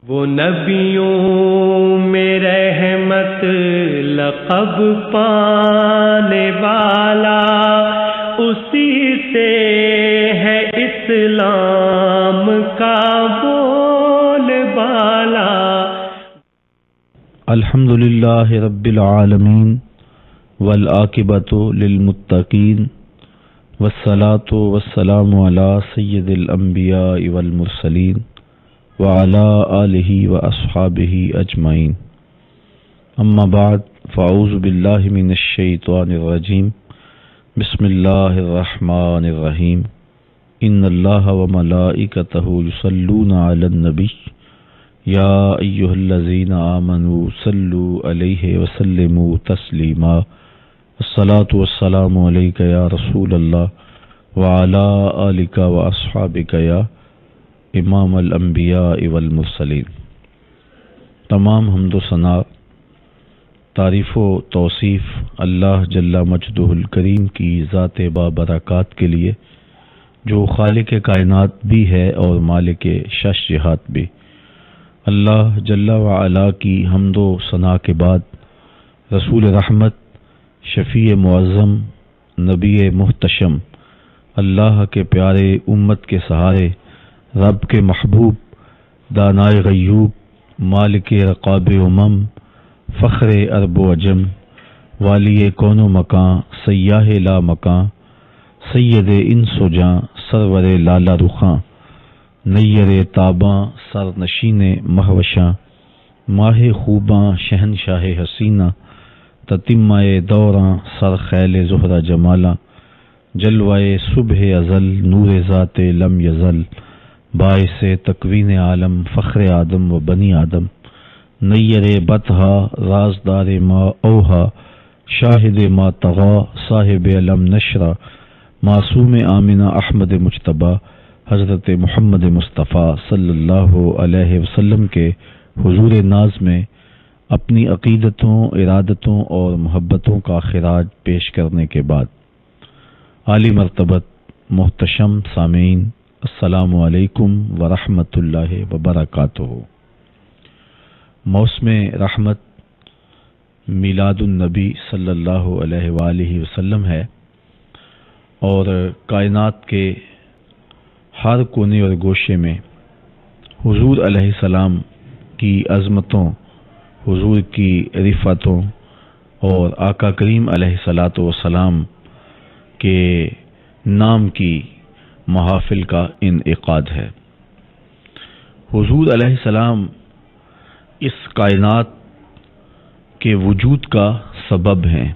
وہ نبیوں میں رحمت لقب پانے والا، اسی سے ہے اسلام کا بول بالا۔ الحمدللہ رب العالمین والعاقبۃ للمتقین والصلاۃ والسلام علی سید الانبیاء والمرسلین وعلی آلہ واصحابہ اجمعین، اما بعد فاعوذ باللہ من الشیطان الرجیم، بسم اللہ الرحمن الرحیم۔ ان اللہ وملائکتہ یصلون علی النبی یا ایہا الذین آمنوا صلوا علیہ وسلموا تسلیما۔ الصلاۃ والسلام علیک یا رسول اللہ وعلی آلک واصحابک یا امام الانبیاء والمرسلین۔ تمام حمد و ثنا، تعریف و توصیف اللہ جل مجدہ الکریم کی ذات بابرکات کے لیے، جو خالق کائنات بھی ہے اور مالک شش جہات بھی۔ اللہ جل وعلا کی حمد و ثنا کے بعد رسول رحمت، شفیع معظم، نبی محتشم، اللہ کے پیارے، امت کے سہارے، رب کے محبوب، دانائے غیوب، مالک رقاب امم، فخر عرب و عجم، والی کون و مکان، سیاہ لا مکان، سید انس و جاں، سرور لالا رخاں، نیر تاباں، سر نشین مہوشاں، ماہ خوباں، شہنشاہ حسینہ، تتمہ دوراں، سر خیل زہرہ جمالاں، جلوہ صبح ازل، نور ذات لم یزل، باعث تکوین عالم، فخر آدم و بنی آدم، نیر بطحا، رازدار ما اوہا، شاہد ما طغا، صاحب علم نشرہ، معصوم آمنہ احمد مجتبیٰ، حضرت محمد مصطفیٰ صلی اللہ علیہ وسلم کے حضور ناز میں اپنی عقیدتوں، ارادتوں اور محبتوں کا خراج پیش کرنے کے بعد، عالی مرتبت محتشم سامعین، السلام علیکم ورحمۃ اللہ وبرکاتہ۔ موسم رحمت میلاد النبی صلی اللہ علیہ وآلہ وسلم ہے، اور کائنات کے ہر کونے اور گوشے میں حضور علیہ السلام کی عظمتوں، حضور کی رفعتوں اور آقا کریم علیہ الصلاۃ والسلام کے نام کی محافل کا انعقاد ہے۔ حضور علیہ السلام اس کائنات کے وجود کا سبب ہیں۔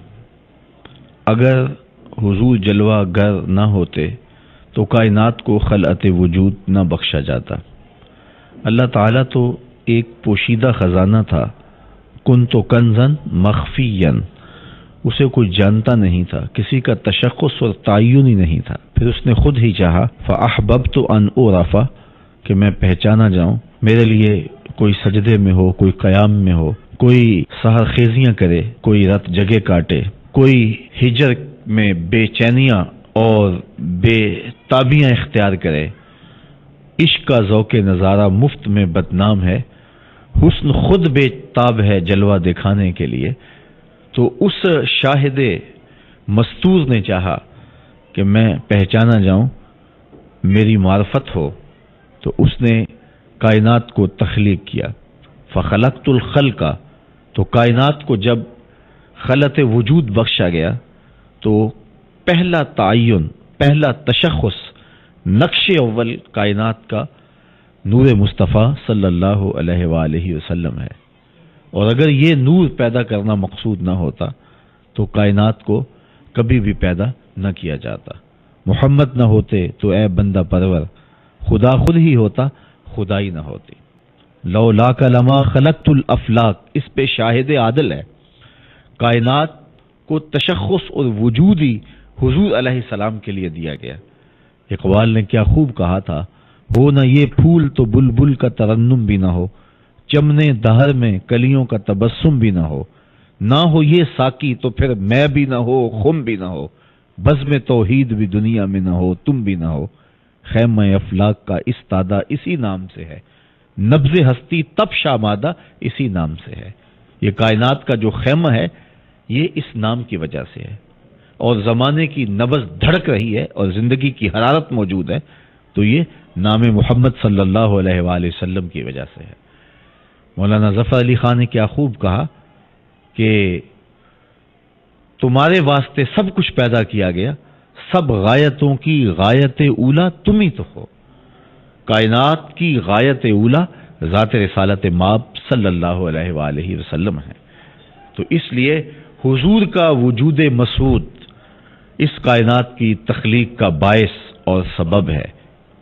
اگر حضور جلوہ گر نہ ہوتے تو کائنات کو خلعت وجود نہ بخشا جاتا۔ اللہ تعالیٰ تو ایک پوشیدہ خزانہ تھا، کن تو کنزن مخفیًا، اسے کوئی جانتا نہیں تھا، کسی کا تشخص اور تعین ہی نہیں تھا۔ پھر اس نے خود ہی چاہا، فَأَحْبَبْتُ أَنْ أُعْرَفَ، کہ میں پہچانا جاؤں، میرے لیے کوئی سجدے میں ہو، کوئی قیام میں ہو، کوئی سحر خیزیاں کرے، کوئی رت جگہ کاٹے، کوئی ہجر میں بے چینیاں اور بے تابیاں اختیار کرے۔ عشق کا ذوق نظارہ مفت میں بدنام ہے، حسن خود بے تاب ہے جلوہ دکھانے کے لیے۔ تو اس شاہد مستور نے چاہا کہ میں پہچانا جاؤں، میری معرفت ہو، تو اس نے کائنات کو تخلیق کیا۔ فخلقت الخلق، تو کائنات کو جب خلعت وجود بخشا گیا تو پہلا تعین، پہلا تشخص، نقش اول کائنات کا نور مصطفیٰ صلی اللہ علیہ وآلہ وسلم ہے۔ اور اگر یہ نور پیدا کرنا مقصود نہ ہوتا تو کائنات کو کبھی بھی پیدا نہ کیا جاتا۔ محمد نہ ہوتے تو اے بندہ پرور، خدا خود ہی ہوتا، خدائی نہ ہوتی۔ لولاک لما خلقت الافلاق، اس پہ شاہد عادل ہے۔ کائنات کو تشخص اور وجودی حضور علیہ السلام کے لیے دیا گیا۔ اقبال نے کیا خوب کہا تھا، ہو نہ یہ پھول تو بلبل کا ترنم بھی نہ ہو، چمنے دہر میں کلیوں کا تبسم بھی نہ ہو، نہ ہو یہ ساقی تو پھر میں بھی نہ ہو، خم بھی نہ ہو، بزم توحید بھی دنیا میں نہ ہو، تم بھی نہ ہو۔ خیمہ افلاق کا استادہ اسی نام سے ہے، نبض ہستی تب شامادہ اسی نام سے ہے۔ یہ کائنات کا جو خیمہ ہے یہ اس نام کی وجہ سے ہے، اور زمانے کی نبض دھڑک رہی ہے اور زندگی کی حرارت موجود ہے تو یہ نام محمد صلی اللہ علیہ وآلہ وسلم کی وجہ سے ہے۔ مولانا ظفر علی خان نے کیا خوب کہا کہ تمہارے واسطے سب کچھ پیدا کیا گیا، سب غایتوں کی غایت اولا تم ہی تو ہو۔ کائنات کی غایت اولا ذات رسالت مآب صلی اللہ علیہ وآلہ وسلم ہے۔ تو اس لیے حضور کا وجود مسعود اس کائنات کی تخلیق کا باعث اور سبب ہے،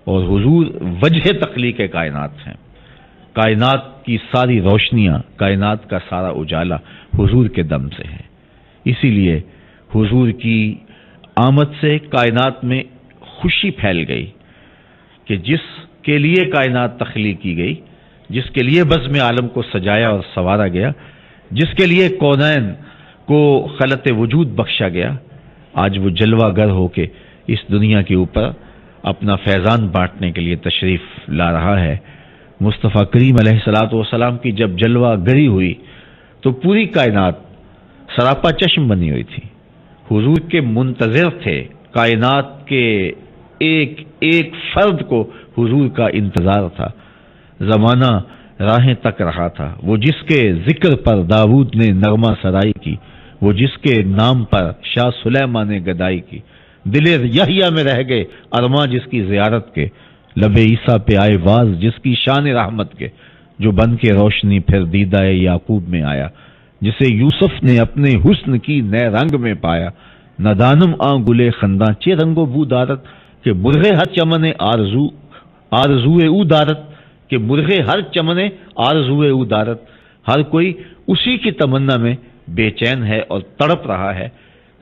اور حضور وجہ تخلیق کائنات ہیں۔ کائنات کی ساری روشنیاں، کائنات کا سارا اجالا حضور کے دم سے ہے۔ اسی لیے حضور کی آمد سے کائنات میں خوشی پھیل گئی کہ جس کے لیے کائنات تخلیق کی گئی، جس کے لیے بزم عالم کو سجایا اور سنوارا گیا، جس کے لیے کونین کو خلط وجود بخشا گیا، آج وہ جلوہ گر ہو کے اس دنیا کے اوپر اپنا فیضان بانٹنے کے لیے تشریف لا رہا ہے۔ مصطفیٰ کریم علیہ الصلوۃ والسلام کی جب جلوہ گری ہوئی تو پوری کائنات سراپا چشم بنی ہوئی تھی۔ حضور کے منتظر تھے، کائنات کے ایک ایک فرد کو حضور کا انتظار تھا۔ زمانہ راہیں تک رہا تھا، وہ جس کے ذکر پر داؤد نے نغمہ سرائی کی، وہ جس کے نام پر شاہ سلیمان نے گدائی کی، دل یحییٰ میں رہ گئے ارماں جس کی زیارت کے، لب عیسیٰ پہ آئے واز جس کی شان رحمت کے، جو بن کے روشنی پھر دیدہ یعقوب میں آیا، جسے یوسف نے اپنے حسن کی نئے رنگ میں پایا، ندانم آ گلے خنداں چے رنگو بو دارت کہ مرغے ہر چمن آرزوئے او دارت، کہ مرغے ہر چمن آرزوئے او دارت، ہر کوئی اسی کی تمنا میں بے چین ہے اور تڑپ رہا ہے۔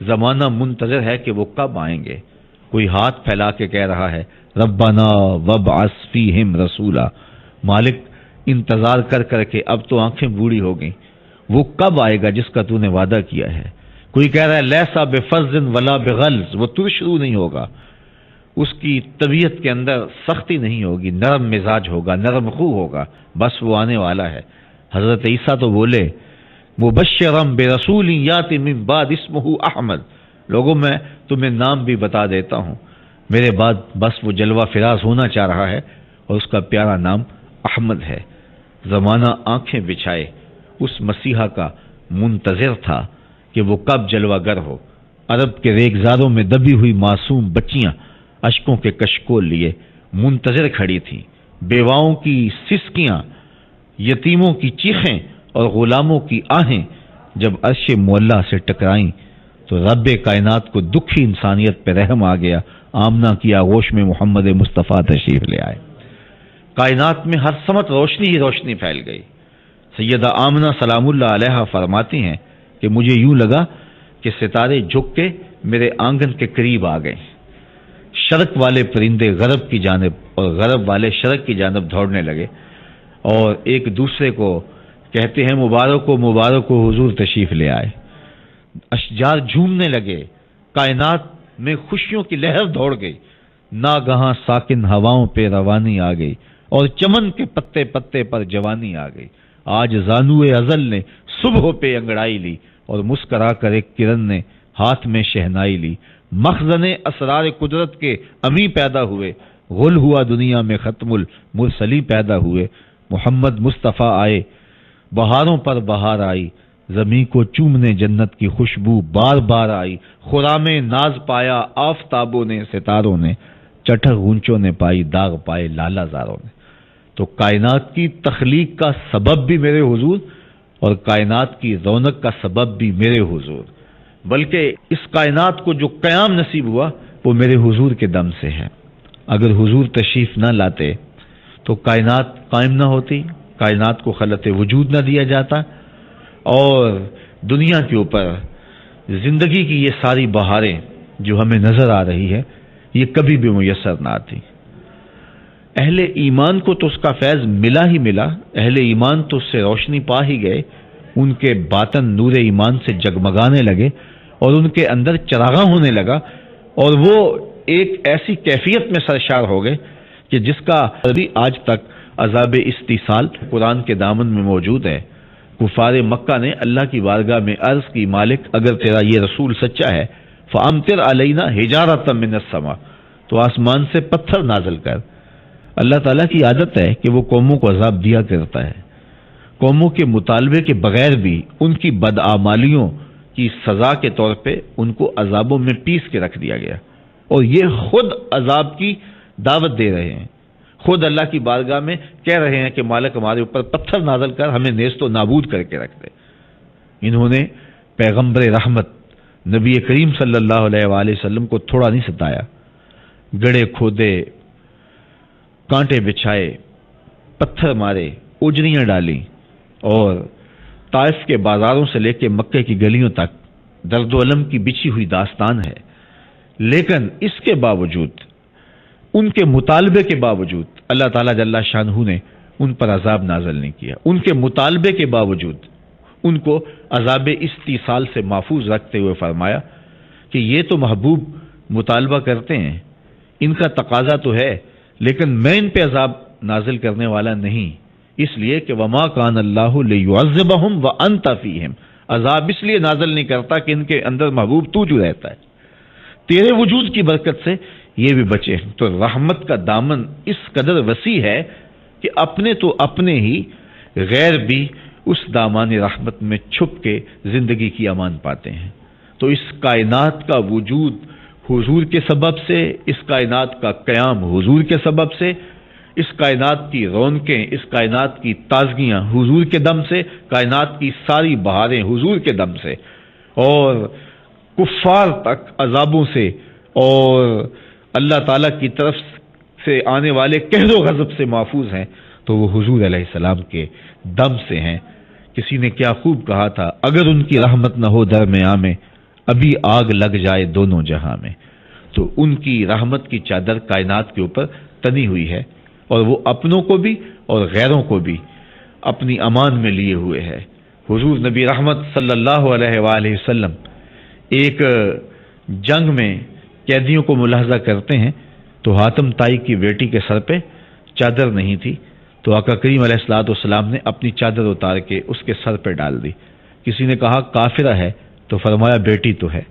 زمانہ منتظر ہے کہ وہ کب آئیں گے۔ کوئی ہاتھ پھیلا کے کہہ رہا ہے ربنا وابعث فیہم رسولا، مالک انتظار کر کر کے اب تو آنکھیں بوڑھی ہو گئیں، وہ کب آئے گا جس کا تو نے وعدہ کیا ہے۔ کوئی کہہ رہا ہے لیسا بفظ ولا بغلظ، وہ ترشرو نہیں ہوگا، اس کی طبیعت کے اندر سختی نہیں ہوگی، نرم مزاج ہوگا، نرم خو ہوگا، بس وہ آنے والا ہے۔ حضرت عیسیٰ تو بولے مبشرم برسول یاتی من بعد اسمہ احمد، لوگوں میں تمہیں نام بھی بتا دیتا ہوں، میرے بعد بس وہ جلوہ فراز ہونا چاہ رہا ہے اور اس کا پیارا نام احمد ہے۔ زمانہ آنکھیں بچھائے اس مسیحا کا منتظر تھا کہ وہ کب جلوہ گر ہو۔ عرب کے ریگزاروں میں دبی ہوئی معصوم بچیاں اشکوں کے کشکول لیے منتظر کھڑی تھیں، بیواؤں کی سسکیاں، یتیموں کی چیخیں اور غلاموں کی آہیں جب عرش مولا سے ٹکرائیں تو رب کائنات کو دکھی انسانیت پہ رحم آ گیا، آمنہ کی آغوش میں محمد مصطفیٰ تشریف لے آئے۔ کائنات میں ہر سمت روشنی ہی روشنی پھیل گئی۔ سیدہ آمنہ سلام اللہ علیہا فرماتی ہیں کہ مجھے یوں لگا کہ ستارے جھک کے میرے آنگن کے قریب آ گئے، شرق والے پرندے غرب کی جانب اور غرب والے شرق کی جانب دوڑنے لگے اور ایک دوسرے کو کہتے ہیں مبارک ہو حضور تشریف لے آئے۔ اشجار جھومنے لگے، کائنات میں خوشیوں کی لہر دوڑ گئی، ناگہاں ساکن ہواؤں پہ روانی آ گئی اور چمن کے پتے پتے پر جوانی آ گئی۔ آج زانوئے ازل نے صبح پہ انگڑائی لی اور مسکرا کر ایک کرن نے ہاتھ میں شہنائی لی، مخزن اسرار قدرت کے امی پیدا ہوئے، غل ہوا دنیا میں ختم المرسلی پیدا ہوئے، محمد مصطفیٰ آئے، بہاروں پر بہار آئی، زمین کو چومنے جنت کی خوشبو بار بار آئی، خرام ناز پایا آفتابوں نے ستاروں نے، چٹھک غنچوں نے پائی داغ پائے لالا زاروں نے۔ تو کائنات کی تخلیق کا سبب بھی میرے حضور اور کائنات کی رونق کا سبب بھی میرے حضور، بلکہ اس کائنات کو جو قیام نصیب ہوا وہ میرے حضور کے دم سے ہے۔ اگر حضور تشریف نہ لاتے تو کائنات قائم نہ ہوتی، کائنات کو خلط وجود نہ دیا جاتا اور دنیا کے اوپر زندگی کی یہ ساری بہاریں جو ہمیں نظر آ رہی ہے یہ کبھی بھی میسر نہ آتی۔ اہل ایمان کو تو اس کا فیض ملا ہی ملا، اہل ایمان تو اس سے روشنی پا ہی گئے، ان کے باطن نور ایمان سے جگمگانے لگے اور ان کے اندر چراغاں ہونے لگا اور وہ ایک ایسی کیفیت میں سرشار ہو گئے کہ جس کا ابھی آج تک عذاب استیصال قرآن کے دامن میں موجود ہے۔ کفار مکہ نے اللہ کی بارگاہ میں عرض کی مالک اگر تیرا یہ رسول سچا ہے فامطر علینا حجارۃ من السماء، تو آسمان سے پتھر نازل کر۔ اللہ تعالیٰ کی عادت ہے کہ وہ قوموں کو عذاب دیا کرتا ہے، قوموں کے مطالبے کے بغیر بھی ان کی بدعمالیوں کی سزا کے طور پہ ان کو عذابوں میں پیس کے رکھ دیا گیا، اور یہ خود عذاب کی دعوت دے رہے ہیں، خود اللہ کی بارگاہ میں کہہ رہے ہیں کہ مالک ہمارے اوپر پتھر نازل کر ہمیں نیست و نابود کر کے رکھ دے۔ انہوں نے پیغمبر رحمت نبی کریم صلی اللہ علیہ وآلہ وسلم کو تھوڑا نہیں ستایا، گڑھے کھودے، کانٹے بچھائے، پتھر مارے، اجڑیاں ڈالیں، اور طائف کے بازاروں سے لے کے مکے کی گلیوں تک درد و الم کی بچھی ہوئی داستان ہے۔ لیکن اس کے باوجود، ان کے مطالبے کے باوجود اللہ تعالیٰ جل شانہ نے ان پر عذاب نازل نہیں کیا۔ ان کے مطالبے کے باوجود ان کو عذاب استیصال سے محفوظ رکھتے ہوئے فرمایا کہ یہ تو محبوب مطالبہ کرتے ہیں، ان کا تقاضا تو ہے، لیکن میں ان پہ عذاب نازل کرنے والا نہیں، اس لیے کہ وما کان اللہ لیعذبہم وانت فیہم، عذاب اس لیے نازل نہیں کرتا کہ ان کے اندر محبوب تو جو رہتا ہے، تیرے وجود کی برکت سے یہ بھی بچے ہیں۔ تو رحمت کا دامن اس قدر وسیع ہے کہ اپنے تو اپنے ہی، غیر بھی اس دامان رحمت میں چھپ کے زندگی کی امان پاتے ہیں۔ تو اس کائنات کا وجود حضور کے سبب سے، اس کائنات کا قیام حضور کے سبب سے، اس کائنات کی رونقیں، اس کائنات کی تازگیاں حضور کے دم سے، کائنات کی ساری بہاریں حضور کے دم سے، اور کفار تک عذابوں سے اور اللہ تعالیٰ کی طرف سے آنے والے قہر و غضب سے محفوظ ہیں، تو وہ حضور علیہ السلام کے دم سے ہیں۔ کسی نے کیا خوب کہا تھا، اگر ان کی رحمت نہ ہو درمیاں میں، ابھی آگ لگ جائے دونوں جہاں میں۔ تو ان کی رحمت کی چادر کائنات کے اوپر تنی ہوئی ہے، اور وہ اپنوں کو بھی اور غیروں کو بھی اپنی امان میں لیے ہوئے ہے۔ حضور نبی رحمت صلی اللہ علیہ وآلہ وسلم ایک جنگ میں قیدیوں کو ملاحظہ کرتے ہیں تو حاتم طائی کی بیٹی کے سر پہ چادر نہیں تھی، تو آقا کریم علیہ الصلوۃ والسلام نے اپنی چادر اتار کے اس کے سر پہ ڈال دی۔ کسی نے کہا کافرہ ہے، تو فرمایا بیٹی تو ہے۔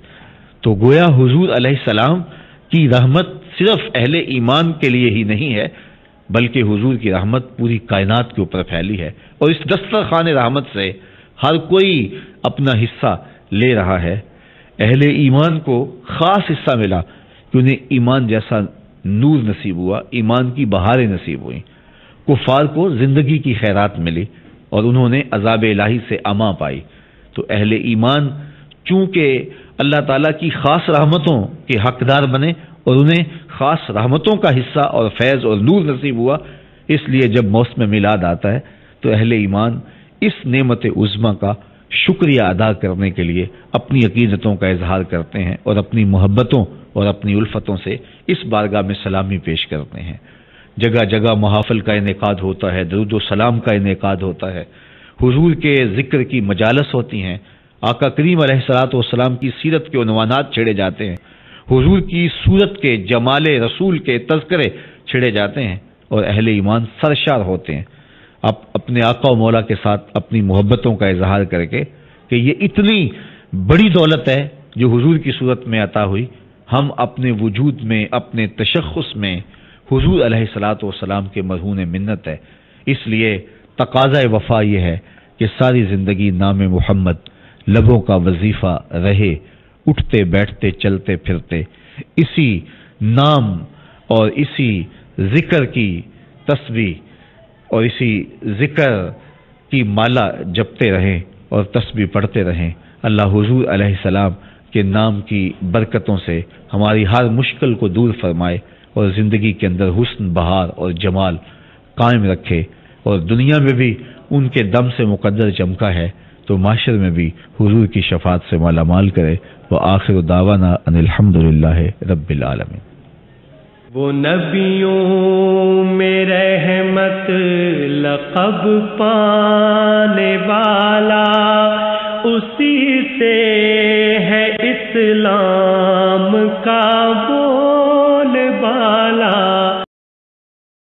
تو گویا حضور علیہ السلام کی رحمت صرف اہل ایمان کے لیے ہی نہیں ہے، بلکہ حضور کی رحمت پوری کائنات کے اوپر پھیلی ہے، اور اس دسترخوان رحمت سے ہر کوئی اپنا حصہ لے رہا ہے۔ اہل ایمان کو خاص حصہ ملا کہ انہیں ایمان جیسا نور نصیب ہوا، ایمان کی بہاریں نصیب ہوئیں۔ کفار کو زندگی کی خیرات ملی اور انہوں نے عذاب الہی سے اما پائی۔ تو اہل ایمان چونکہ اللہ تعالیٰ کی خاص رحمتوں کے حقدار بنے اور انہیں خاص رحمتوں کا حصہ اور فیض اور نور نصیب ہوا، اس لیے جب موسم میلاد آتا ہے تو اہل ایمان اس نعمت عظمیٰ کا شکریہ ادا کرنے کے لیے اپنی عقیدتوں کا اظہار کرتے ہیں اور اپنی محبتوں اور اپنی الفتوں سے اس بارگاہ میں سلامی پیش کرتے ہیں۔ جگہ جگہ محافل کا انعقاد ہوتا ہے، درود و سلام کا انعقاد ہوتا ہے، حضور کے ذکر کی مجالس ہوتی ہیں، آقا کریم علیہ الصلوۃ والسلام کی سیرت کے عنوانات چھیڑے جاتے ہیں، حضور کی صورت کے جمال رسول کے تذکرے چھیڑے جاتے ہیں، اور اہل ایمان سرشار ہوتے ہیں اپنے آقا و مولا کے ساتھ اپنی محبتوں کا اظہار کر کے کہ یہ اتنی بڑی دولت ہے جو حضور کی صورت میں عطا ہوئی، ہم اپنے وجود میں، اپنے تشخص میں حضور علیہ الصلوۃ والسلام کے مرہون منت ہے۔ اس لیے تقاضۂ وفا یہ ہے کہ ساری زندگی نام محمد لبوں کا وظیفہ رہے، اٹھتے بیٹھتے چلتے پھرتے اسی نام اور اسی ذکر کی تسبیح اور اسی ذکر کی مالا جپتے رہیں اور تسبیح پڑھتے رہیں۔ اللہ حضور علیہ السلام کے نام کی برکتوں سے ہماری ہر مشکل کو دور فرمائے اور زندگی کے اندر حسن، بہار اور جمال قائم رکھے، اور دنیا میں بھی ان کے دم سے مقدر چمکا ہے تو معاشر میں بھی حضور کی شفاعت سے مالا مال کرے۔ وآخر دعوانا ان الحمدللہ رب العالمین۔ وہ نبیوں میں رحمت لقب پانے والا، اسی سے ہے اسلام کا